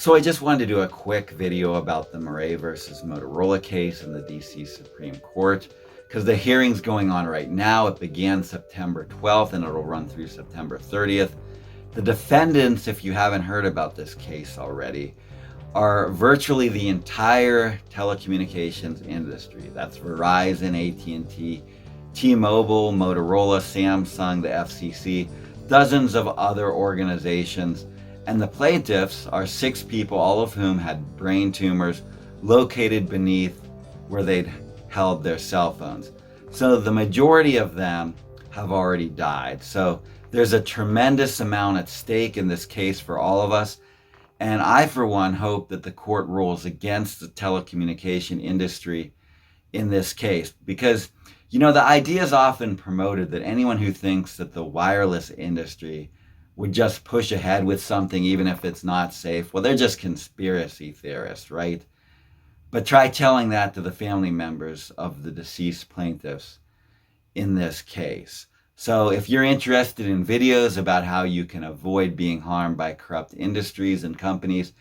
So I just wanted to do a quick video about the Murray versus Motorola case in the DC Supreme Court, because the hearing's going on right now. It began September 12th and it'll run through September 30th. The defendants, if you haven't heard about this case already, are virtually the entire telecommunications industry. That's Verizon, AT&T, T-Mobile, Motorola, Samsung, the FCC, dozens of other organizations. And the plaintiffs are 6 people, all of whom had brain tumors located beneath where they'd held their cell phones. So the majority of them have already died. So there's a tremendous amount at stake in this case for all of us. And I, for one, hope that the court rules against the telecommunication industry in this case. Because, you know, the idea is often promoted that anyone who thinks that the wireless industry would just push ahead with something even if it's not safe, well, they're just conspiracy theorists, right? But try telling that to the family members of the deceased plaintiffs in this case. So if you're interested in videos about how you can avoid being harmed by corrupt industries and companies,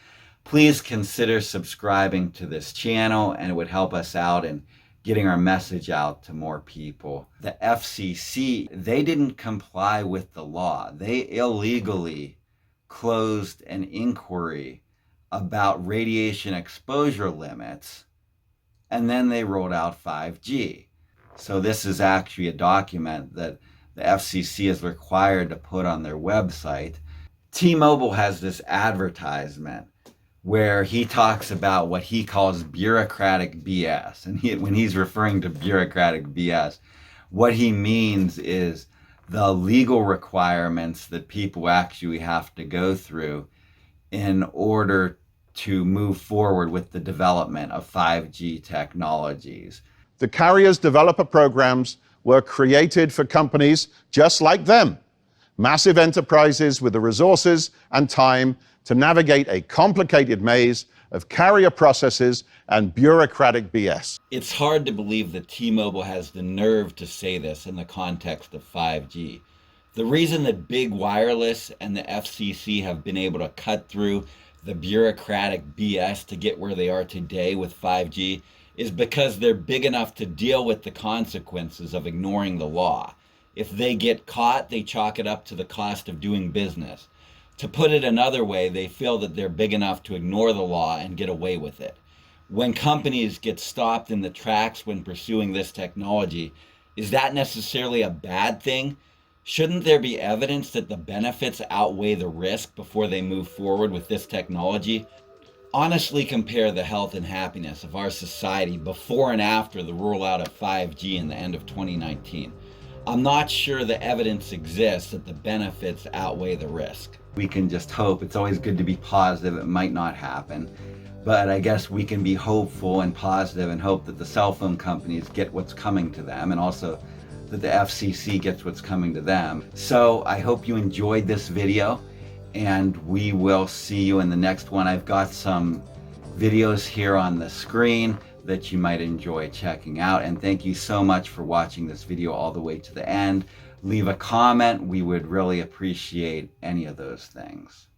please consider subscribing to this channel, and it would help us out in getting our message out to more people. The FCC, they didn't comply with the law. They illegally closed an inquiry about radiation exposure limits, and then they rolled out 5G. So this is actually a document that the FCC is required to put on their website. T-Mobile has this advertisement where he talks about what he calls bureaucratic BS. And when he's referring to bureaucratic BS, what he means is the legal requirements that people actually have to go through in order to move forward with the development of 5G technologies. The carriers' developer programs were created for companies just like them, massive enterprises with the resources and time to navigate a complicated maze of carrier processes and bureaucratic BS. It's hard to believe that T-Mobile has the nerve to say this in the context of 5G. The reason that big wireless and the FCC have been able to cut through the bureaucratic BS to get where they are today with 5G is because they're big enough to deal with the consequences of ignoring the law. If they get caught, they chalk it up to the cost of doing business. To put it another way, they feel that they're big enough to ignore the law and get away with it. When companies get stopped in the tracks when pursuing this technology, is that necessarily a bad thing? Shouldn't there be evidence that the benefits outweigh the risk before they move forward with this technology? Honestly compare the health and happiness of our society before and after the rollout of 5G in the end of 2019. I'm not sure the evidence exists that the benefits outweigh the risk. We can just hope. It's always good to be positive. It might not happen. But I guess we can be hopeful and positive and hope that the cell phone companies get what's coming to them, and also that the FCC gets what's coming to them. So I hope you enjoyed this video, and we will see you in the next one. I've got some videos here on the screen that you might enjoy checking out. And thank you so much for watching this video all the way to the end. Leave a comment. We would really appreciate any of those things.